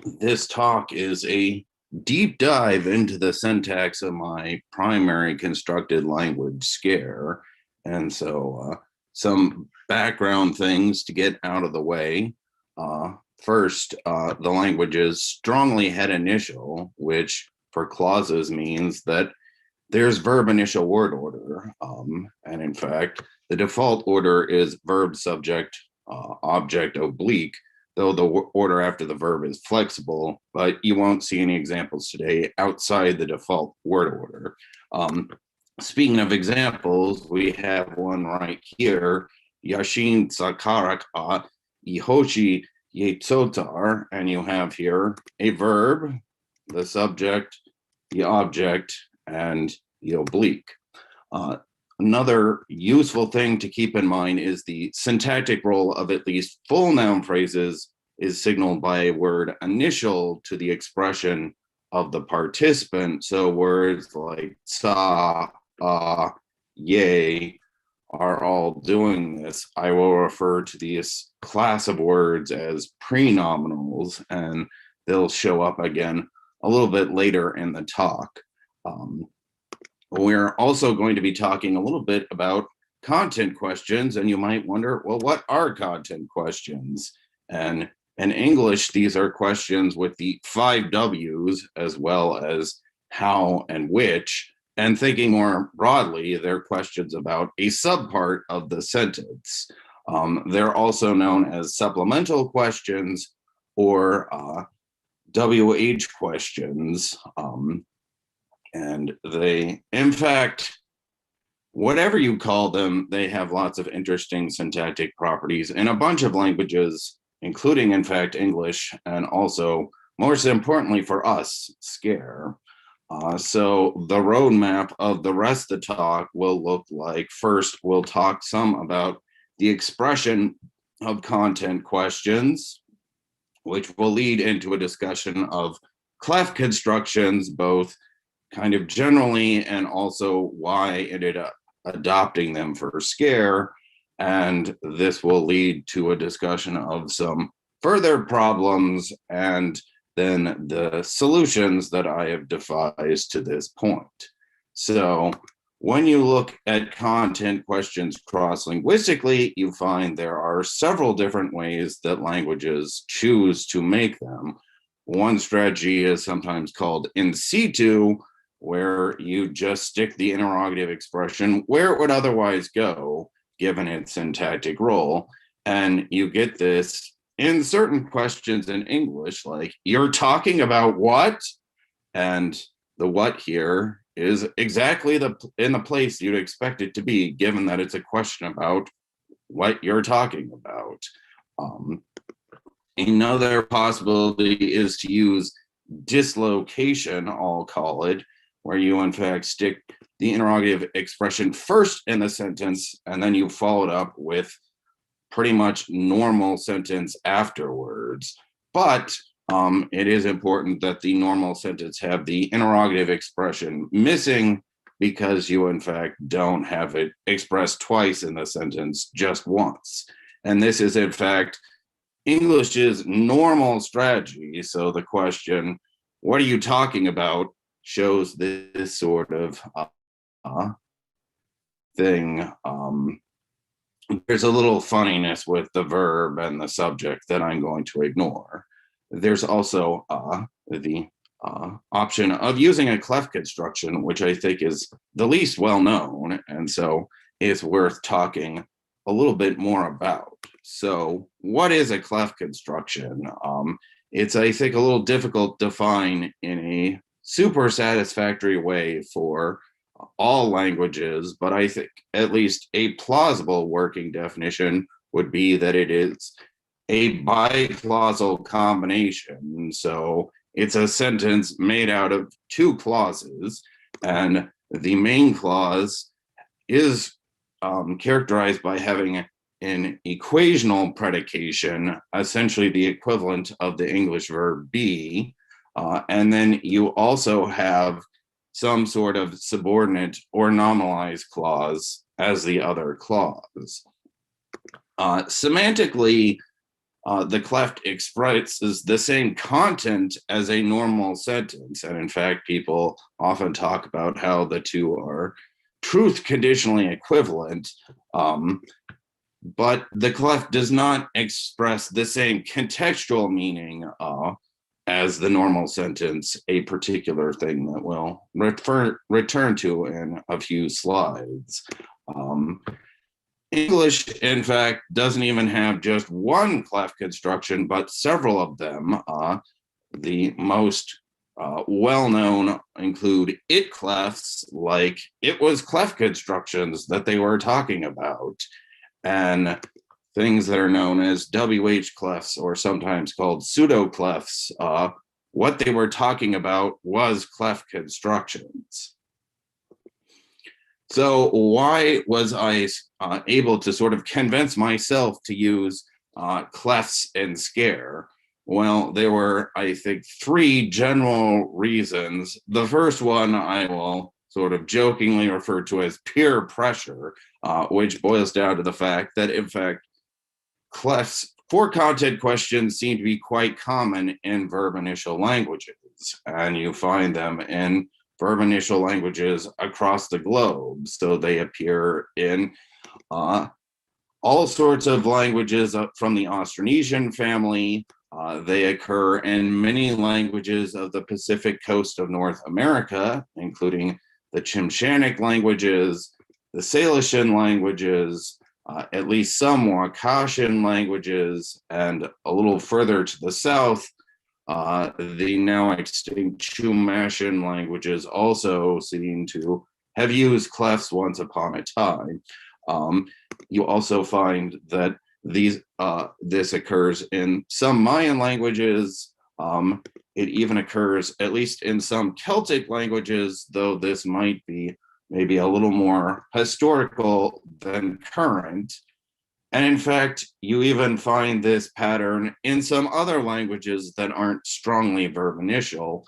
This talk is a deep dive into the syntax of my primary constructed language, Skerre. And so some background things to get out of the way. First, the language is strongly head initial, which for clauses means that there's verb initial word order. And in fact, the default order is verb subject object oblique, though the order after the verb is flexible, but you won't see any examples today outside the default word order. Speaking of examples, we have one right here, Yashin Sakarak Ihoshi Yetsotar, and you have here a verb, the subject, the object, and the oblique. Another useful thing to keep in mind is the syntactic role of at least full noun phrases is signaled by a word initial to the expression of the participant. So words like sa, yay are all doing this. I will refer to these class of words as prenominals, and they'll show up again a little bit later in the talk. We're also going to be talking a little bit about content questions, and you might wonder, well, what are content questions? And in English, these are questions with the 5 W's as well as how and which. And thinking more broadly, they're questions about a subpart of the sentence. They're also known as supplemental questions or WH questions. And they, in fact, whatever you call them, they have lots of interesting syntactic properties in a bunch of languages, including, in fact, English, and also, most importantly for us, Skerre. So the roadmap of the rest of the talk will look like, first, we'll talk some about the expression of content questions, which will lead into a discussion of cleft constructions, both kind of generally, and also why I ended up adopting them for Skerre. And this will lead to a discussion of some further problems and then the solutions that I have devised to this point. So when you look at content questions cross-linguistically, you find there are several different ways that languages choose to make them. One strategy is sometimes called in situ, where you just stick the interrogative expression where it would otherwise go, given its syntactic role. And you get this in certain questions in English, like, you're talking about what? And the what here is exactly in the place you'd expect it to be, given that it's a question about what you're talking about. Another possibility is to use dislocation, I'll call it, where you in fact stick the interrogative expression first in the sentence, and then you follow it up with pretty much normal sentence afterwards. But it is important that the normal sentence have the interrogative expression missing, because you in fact don't have it expressed twice in the sentence, just once. And this is in fact English's normal strategy. So the question, what are you talking about, shows this sort of thing. There's a little funniness with the verb and the subject that I'm going to ignore. There's also the option of using a cleft construction, which I think is the least well known, and so it's worth talking a little bit more about. So what is a cleft construction? It's, I think, a little difficult to define in a super satisfactory way for all languages, but I think at least a plausible working definition would be that it is a biclausal combination. So it's a sentence made out of 2 clauses, and the main clause is characterized by having an equational predication, essentially the equivalent of the English verb be. And then you also have some sort of subordinate or nominalized clause as the other clause. Semantically, the cleft expresses the same content as a normal sentence. And in fact, people often talk about how the two are truth-conditionally equivalent. But the cleft does not express the same contextual meaning as the normal sentence, a particular thing that we'll return to in a few slides. English, in fact, doesn't even have just one cleft construction, but several of them. The most well-known include it clefts, like it was cleft constructions that they were talking about, and things that are known as WH clefts, or sometimes called pseudo clefts. What they were talking about was cleft constructions. So why was I able to sort of convince myself to use clefts and Skerre? Well, there were, I think, three general reasons. The first one I will sort of jokingly refer to as peer pressure, which boils down to the fact that, in fact, clefts for content questions seem to be quite common in verb initial languages, and you find them in verb initial languages across the globe. So they appear in all sorts of languages from the Austronesian family. They occur in many languages of the Pacific coast of North America, including the Chimshanic languages, the Salishan languages, at least some Wakashan languages, and a little further to the south, the now extinct Chumashan languages also seem to have used clefts once upon a time. You also find that this occurs in some Mayan languages. It even occurs, at least in some Celtic languages, though this might be maybe a little more historical than current. And in fact, you even find this pattern in some other languages that aren't strongly verb initial.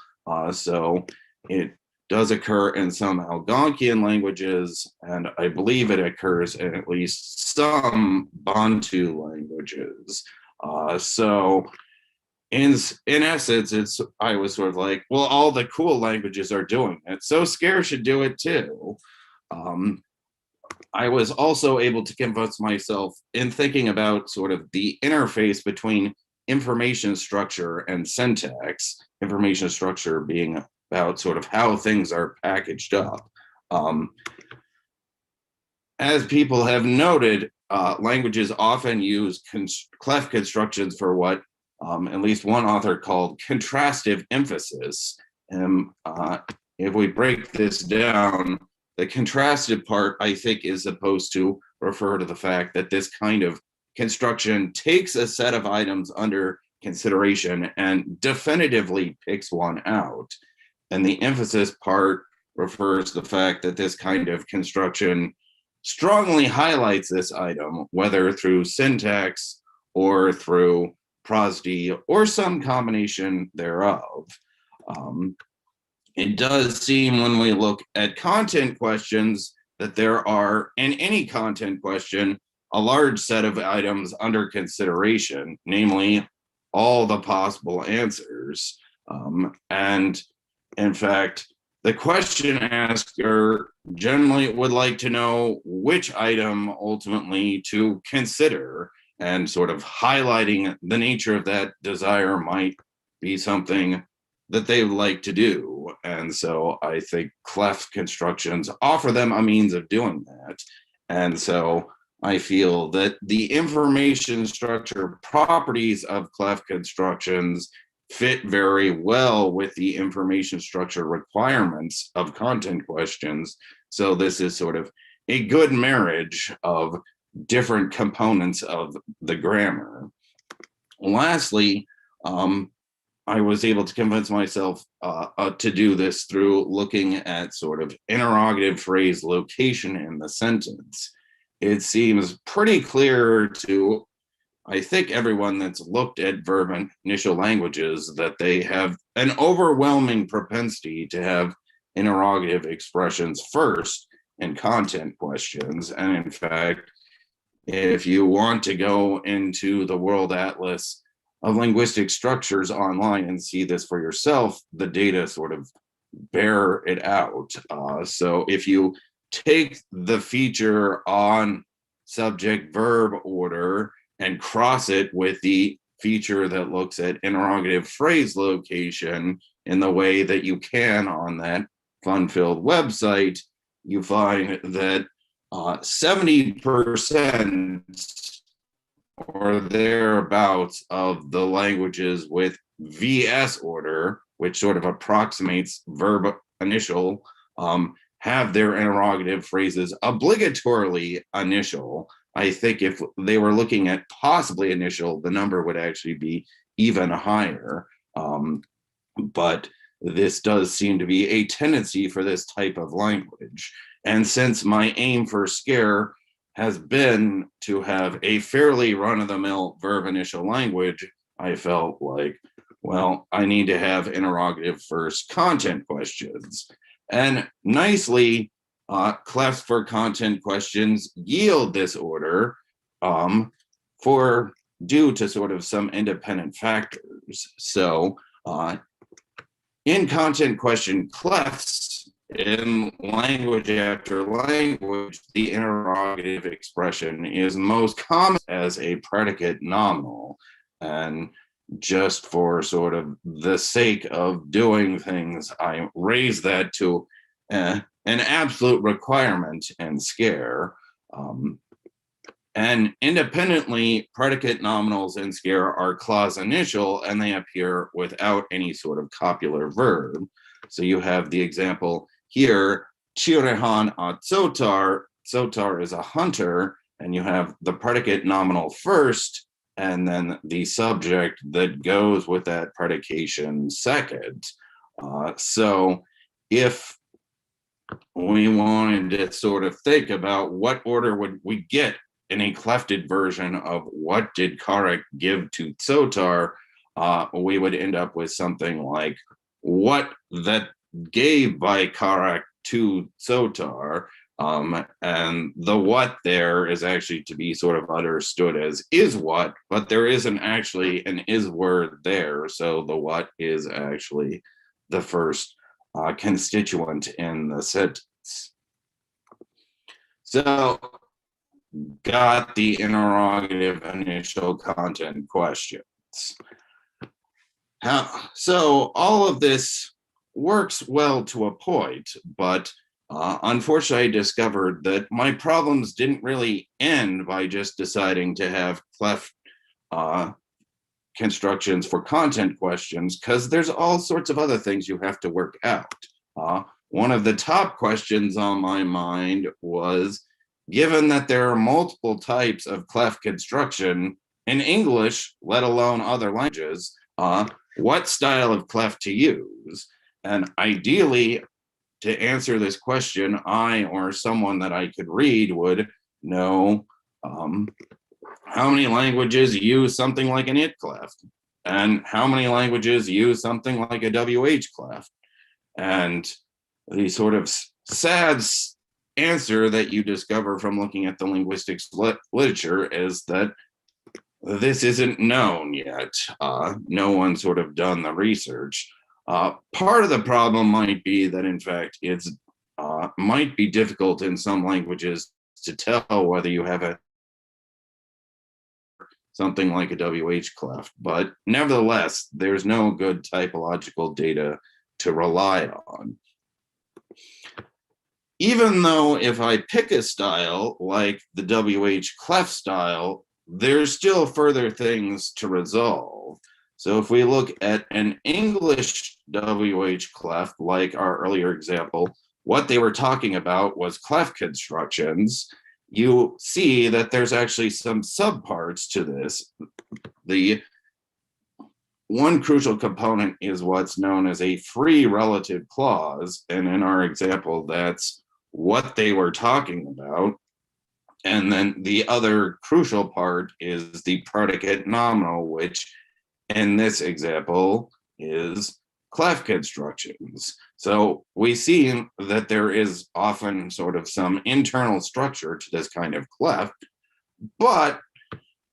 So it does occur in some Algonquian languages, and I believe it occurs in at least some Bantu languages. So in essence, I was sort of like, well, all the cool languages are doing it, so Skerre should do it too. I was also able to convince myself in thinking about sort of the interface between information structure and syntax, information structure being about sort of how things are packaged up. As people have noted, languages often use cleft constructions for what at least one author called contrastive emphasis. And if we break this down, the contrastive part, I think, is supposed to refer to the fact that this kind of construction takes a set of items under consideration and definitively picks one out. And the emphasis part refers to the fact that this kind of construction strongly highlights this item, whether through syntax or through prosody or some combination thereof. It does seem when we look at content questions that there are, in any content question, a large set of items under consideration, namely all the possible answers. And in fact, the question asker generally would like to know which item ultimately to consider, and sort of highlighting the nature of that desire might be something that they would like to do. And so I think cleft constructions offer them a means of doing that. And so I feel that the information structure properties of cleft constructions fit very well with the information structure requirements of content questions. So this is sort of a good marriage of different components of the grammar. Lastly, I was able to convince myself to do this through looking at sort of interrogative phrase location in the sentence. It seems pretty clear to, I think, everyone that's looked at verb initial languages that they have an overwhelming propensity to have interrogative expressions first in content questions. And in fact, if you want to go into the World Atlas of Linguistic Structures online and see this for yourself, the data sort of bear it out. So if you take the feature on subject verb order and cross it with the feature that looks at interrogative phrase location in the way that you can on that fun-filled website, you find that 70% or thereabouts of the languages with VS order, which sort of approximates verb initial, have their interrogative phrases obligatorily initial. I think if they were looking at possibly initial, the number would actually be even higher. But this does seem to be a tendency for this type of language. And since my aim for Skerre has been to have a fairly run-of-the-mill verb initial language, I felt like, well, I need to have interrogative first content questions. And nicely, clefts for content questions yield this order due to sort of some independent factors. So in content question clefts, in language after language, the interrogative expression is most common as a predicate nominal. And just for sort of the sake of doing things, I raise that to an absolute requirement in Skerre. And independently, predicate nominals in Skerre are clause initial, and they appear without any sort of copular verb. So you have the example here, Chirehan at Zotar. Zotar is a hunter, and you have the predicate nominal first, and then the subject that goes with that predication second. So if we wanted to sort of think about what order would we get in a clefted version of what did Karak give to Zotar, we would end up with something like what that gave by Karak to Zotar, and the what there is actually to be sort of understood as is what, but there isn't actually an is word there, so the what is actually the first constituent in the sentence. So got the interrogative initial content questions. So all of this works well to a point, but unfortunately I discovered that my problems didn't really end by just deciding to have cleft constructions for content questions, because there's all sorts of other things you have to work out. One of the top questions on my mind was, given that there are multiple types of cleft construction in English, let alone other languages, what style of cleft to use? And ideally, to answer this question, I or someone that I could read would know how many languages use something like an it cleft, and how many languages use something like a WH cleft. And the sort of sad answer that you discover from looking at the linguistics literature is that this isn't known yet. No one's sort of done the research. Part of the problem might be that, in fact, it's might be difficult in some languages to tell whether you have something like a WH cleft, but nevertheless, there's no good typological data to rely on. Even though if I pick a style like the WH cleft style, there's still further things to resolve. So if we look at an English WH cleft, like our earlier example, what they were talking about was cleft constructions. You see that there's actually some subparts to this. The one crucial component is what's known as a free relative clause. And in our example, that's what they were talking about. And then the other crucial part is the predicate nominal, which in this example is cleft constructions. So we see that there is often sort of some internal structure to this kind of cleft, But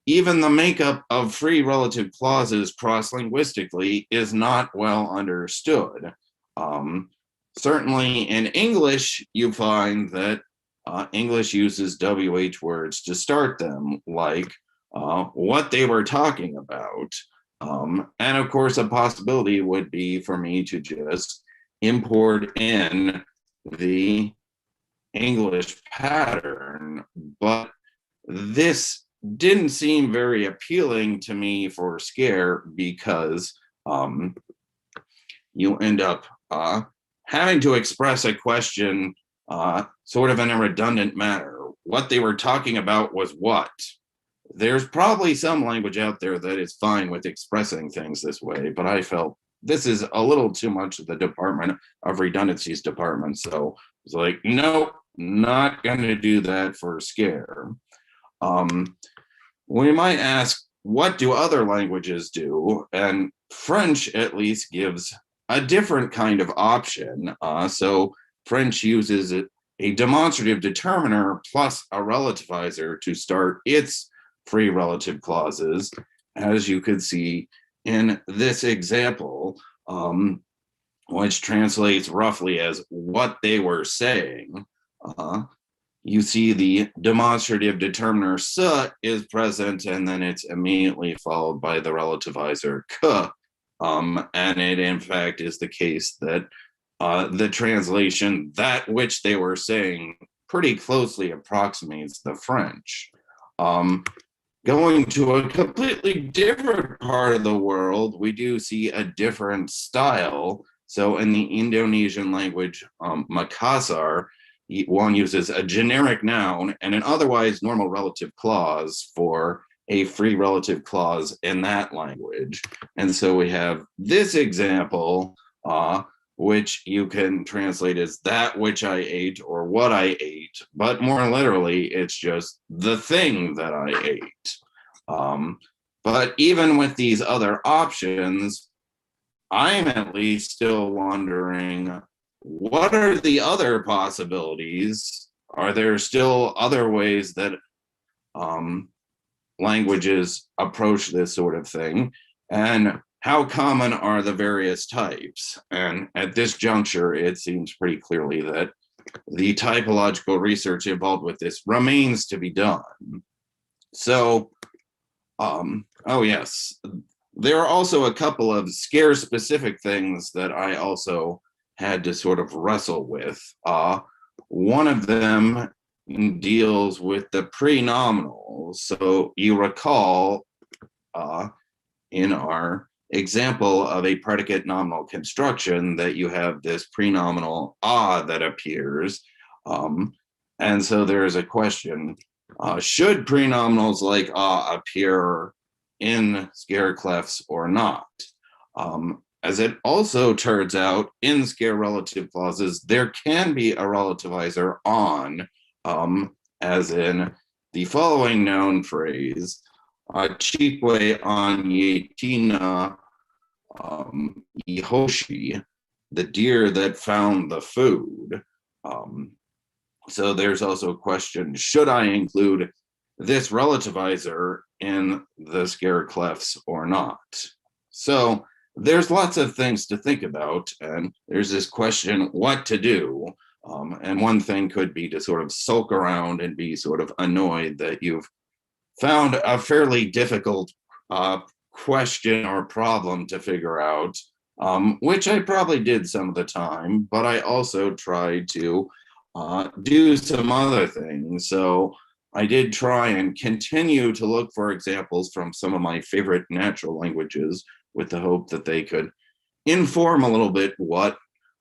even the makeup of free relative clauses cross-linguistically is not well understood. Certainly in English, you find that English uses WH words to start them, like what they were talking about. And of course, a possibility would be for me to just import in the English pattern, but this didn't seem very appealing to me for Skerre because you end up having to express a question sort of in a redundant manner. What they were talking about was what? There's probably some language out there that is fine with expressing things this way, but I felt this is a little too much of the Department of Redundancies department. So it's like, nope, not going to do that for Skerre. We might ask, what do other languages do? And French at least gives a different kind of option. So French uses a demonstrative determiner plus a relativizer to start its free relative clauses, as you could see in this example, which translates roughly as what they were saying. You see the demonstrative determiner "se" is present, and then it's immediately followed by the relativizer "que." And it, in fact, is the case that the translation, that which they were saying, pretty closely approximates the French. Going to a completely different part of the world, we do see a different style. So in the Indonesian language, Makassar, one uses a generic noun and an otherwise normal relative clause for a free relative clause in that language. And so we have this example, which you can translate as that which I ate or what I ate, but more literally, it's just the thing that I ate. But even with these other options, I'm at least still wondering, what are the other possibilities? Are there still other ways that languages approach this sort of thing? And how common are the various types? And at this juncture, it seems pretty clearly that the typological research involved with this remains to be done. So, oh yes, there are also a couple of Skerre specific things that I also had to sort of wrestle with. One of them deals with the prenominals. So you recall in our example of a predicate nominal construction that you have this prenominal that appears. And so there is a question, should prenominals like appear in Skerre clefs or not? As it also turns out, in Skerre relative clauses, there can be a relativizer on, as in the following noun phrase, Chikwe on Yetina Ihoshi, the deer that found the food. So there's also a question, should I include this relativizer in the Skerre clefs or not? So there's lots of things to think about, and there's this question, what to do? And one thing could be to sort of sulk around and be sort of annoyed that you've found a fairly difficult question or problem to figure out, which I probably did some of the time, but I also tried to do some other things. So I did try and continue to look for examples from some of my favorite natural languages with the hope that they could inform a little bit what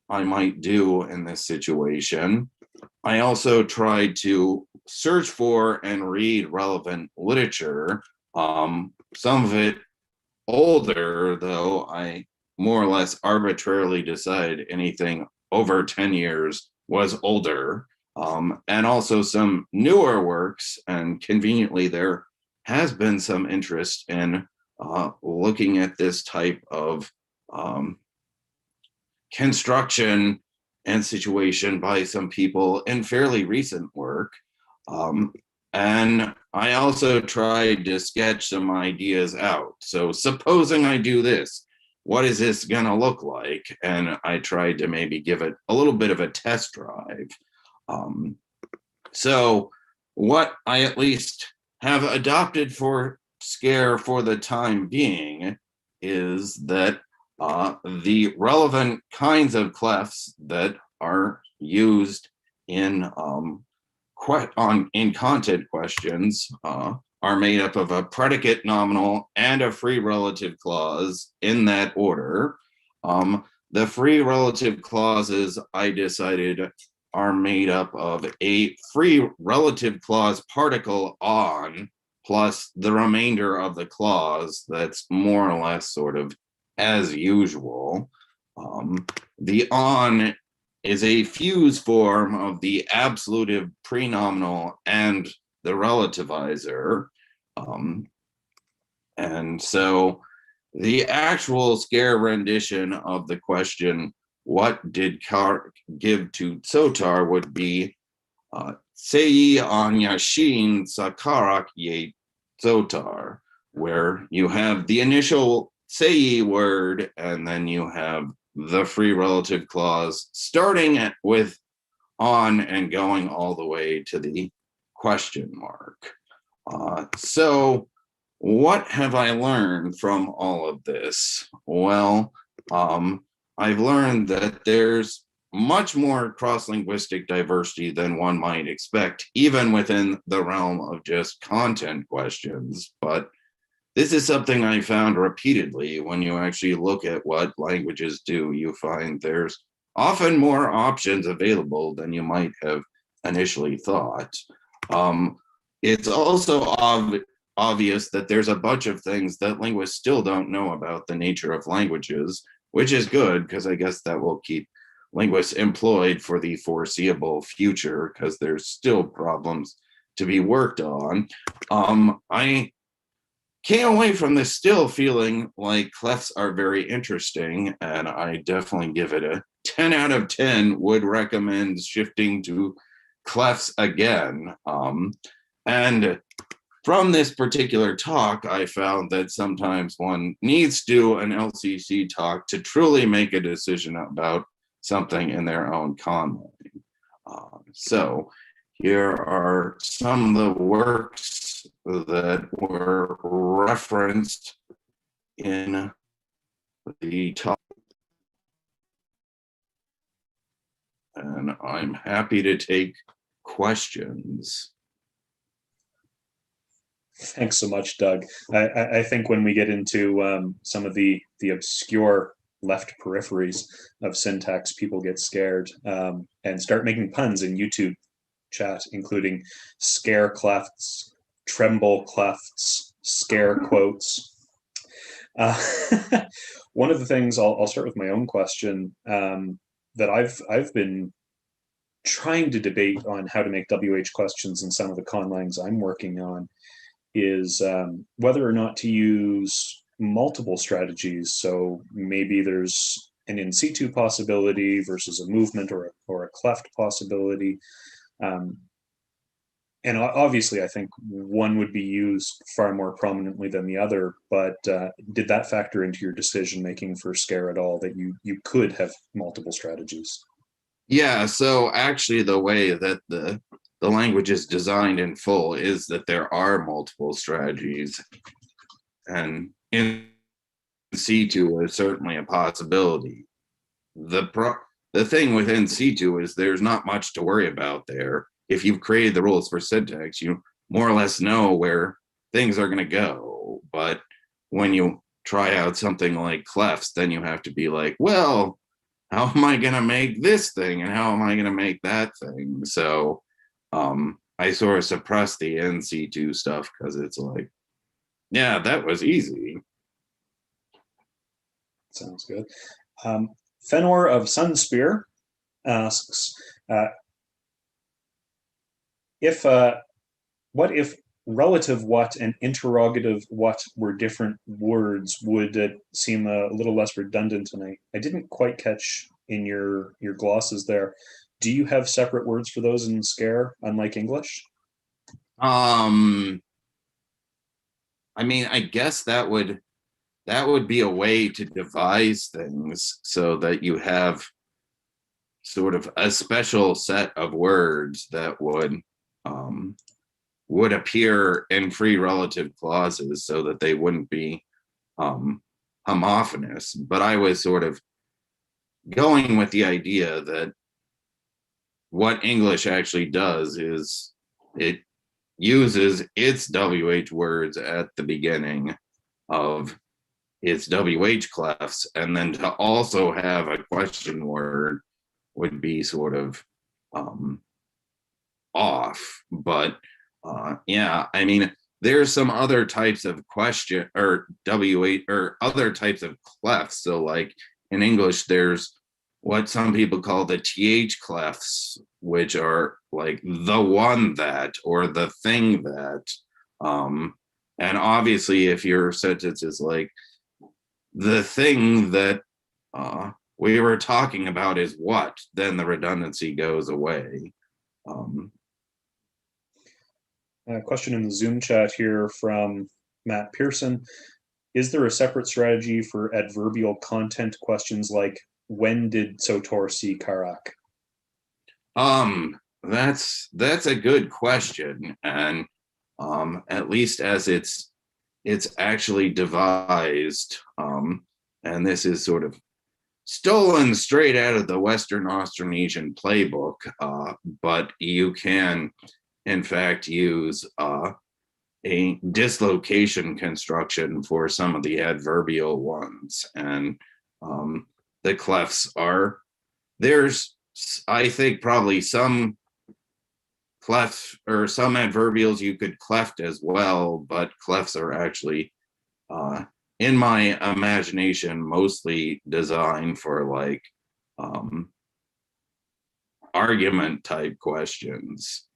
I might do in this situation. I also tried to search for and read relevant literature, some of it older, though I more or less arbitrarily decided anything over 10 years was older, and also some newer works, and conveniently there has been some interest in looking at this type of construction and situation by some people in fairly recent work. And I also tried to sketch some ideas out. So supposing I do this, what is this going to look like? And I tried to maybe give it a little bit of a test drive. So what I at least have adopted for Skerre for the time being is that the relevant kinds of clefs that are used in content questions are made up of a predicate nominal and a free relative clause in that order. The free relative clauses I decided are made up of a free relative clause particle on plus the remainder of the clause that's more or less sort of as usual. The on is a fuse form of the absolutive prenominal and the relativizer. And so the actual Skerre rendition of the question, what did Kar give to Tsotar, would be Sei an Yashin Sakarak Ye Tsotar, where you have the initial Sei word and then you have the free relative clause starting with on and going all the way to the question mark. So what have I learned from all of this? Well, I've learned that there's much more cross-linguistic diversity than one might expect, even within the realm of just content questions. But this is something I found repeatedly. When you actually look at what languages do, you find there's often more options available than you might have initially thought. It's also obvious that there's a bunch of things that linguists still don't know about the nature of languages, which is good because I guess that will keep linguists employed for the foreseeable future because there's still problems to be worked on. I came away from this still feeling like clefs are very interesting, and I definitely give it a 10 out of 10, would recommend shifting to clefs again. And from this particular talk, I found that sometimes one needs to do an LCC talk to truly make a decision about something in their own conlang. So here are some of the works that were referenced in the talk. And I'm happy to take questions. Thanks so much, Doug. I think when we get into some of the obscure left peripheries of syntax, people get scared and start making puns in YouTube chat, including scare clefts, tremble clefts, scare quotes. One of the things, I'll start with my own question, that I've been trying to debate on how to make WH questions in some of the conlangs I'm working on is whether or not to use multiple strategies. So maybe there's an in situ possibility versus a movement or a cleft possibility. And obviously, I think one would be used far more prominently than the other. But did that factor into your decision making for Skerre at all, that you could have multiple strategies? Yeah, so actually the way that the language is designed in full is that there are multiple strategies. And in C2 is certainly a possibility. The thing within C2 is there's not much to worry about there. If you've created the rules for syntax, you more or less know where things are going to go. But when you try out something like clefs, then you have to be like, well, how am I going to make this thing? And how am I going to make that thing? So I sort of suppress the NC2 stuff because it's like, yeah, that was easy. Sounds good. Fenor of Sunspear asks, what if relative what and interrogative what were different words? Would it seem a little less redundant? And I didn't quite catch in your glosses there. Do you have separate words for those in Skerre, unlike English? I mean, I guess that would be a way to devise things so that you have sort of a special set of words that would appear in free relative clauses so that they wouldn't be homophonous. But I was sort of going with the idea that what English actually does is it uses its WH words at the beginning of its WH clefs, and then to also have a question word would be sort of off. But yeah, I mean, there's some other types of question or WH or other types of clefs. So like in English, there's what some people call the TH clefs, which are like the one that or the thing that. And obviously, if your sentence is like the thing that we were talking about is what, then the redundancy goes away. A question in the Zoom chat here from Matt Pearson. Is there a separate strategy for adverbial content questions like when did Sotor see Karak? That's a good question, and at least as it's actually devised, and this is sort of stolen straight out of the Western Austronesian playbook, but you can in fact use a dislocation construction for some of the adverbial ones, and the clefs are, there's I think probably some clefs or some adverbials you could cleft as well, but clefs are actually in my imagination mostly designed for like argument type questions.